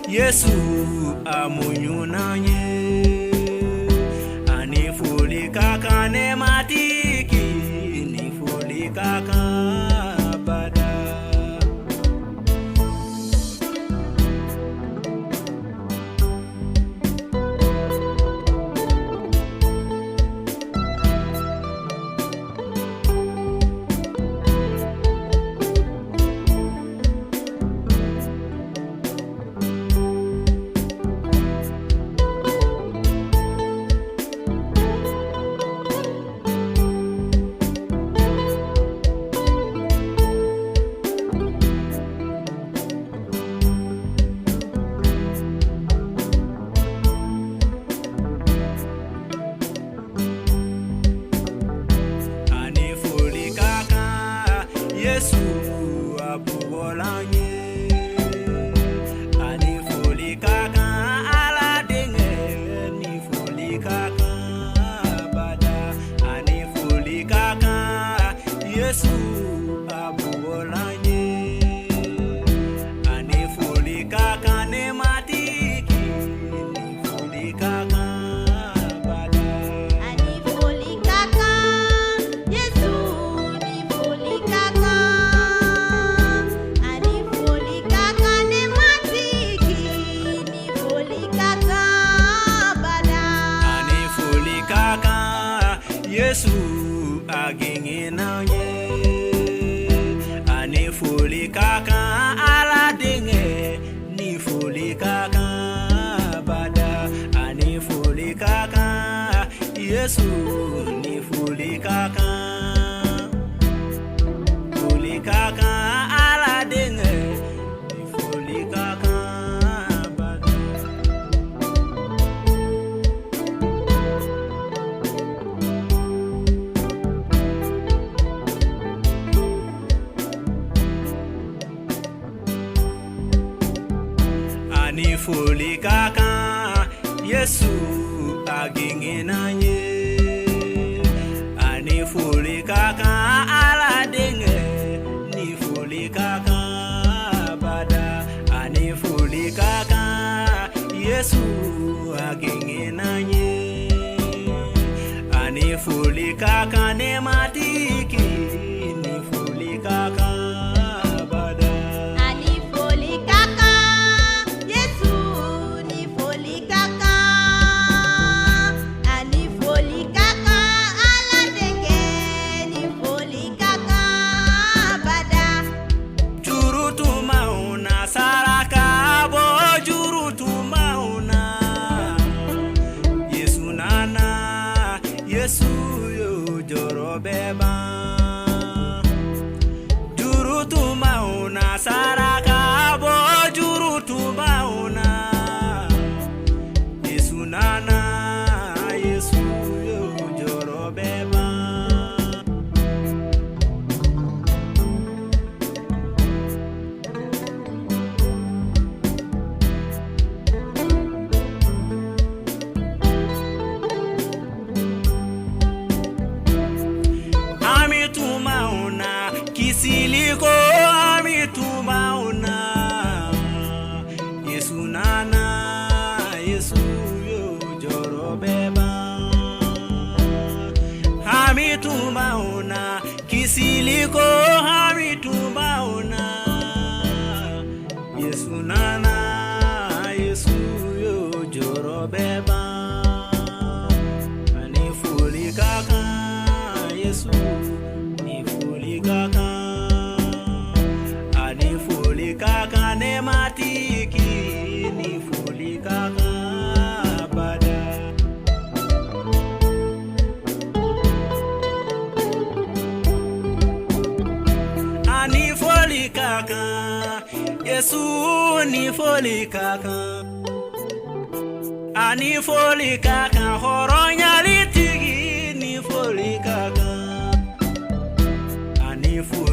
Yesu amunyunanye anifuli kaka ne matiki nifuli kaka bada Yesu abuolanye anifuli kaka aladenge nifuli kaka bada anifuli kaka Yesu abuolanye anifuli kaka ne matiki nifuli kaka bada anifuli kaka Yesu nifuli kaka Yesu aginginanye anifuli kaka aladenge nifuli kaka bada anifuli kaka Yesu nifuli kaka fuli kaka aladenge nifuli kaka bada anifuli kaka Yesu aginginanye anifuli kaka aladenge nifuli kaka bada anifuli kaka Yesu aginginanye anifuli kaka ne matiki nifuli kaka bada anifuli kaka Yesu nifuli kaka anifuli kaka aladenge nifuli kaka bada jurutu mauna saraka bo jurutu mauna Yesu nana Yesu yo joro beba jurutu mauna saraka bo jurutu mauna Yesu nana Yesu yo joro beba amitumauna kisiliko amitumauna Yesu nana Yesu yo joro beba amitumauna kisiliko amitumauna Yesu nana Yesu yo joro beba anifuli kaka Yesu nifuli kaka anifuli kaka ne matiki nifuli kaka bada anifuli kaka Yesu nifuli kaka anifuli kaka horonya litigi nifuli kaka anifu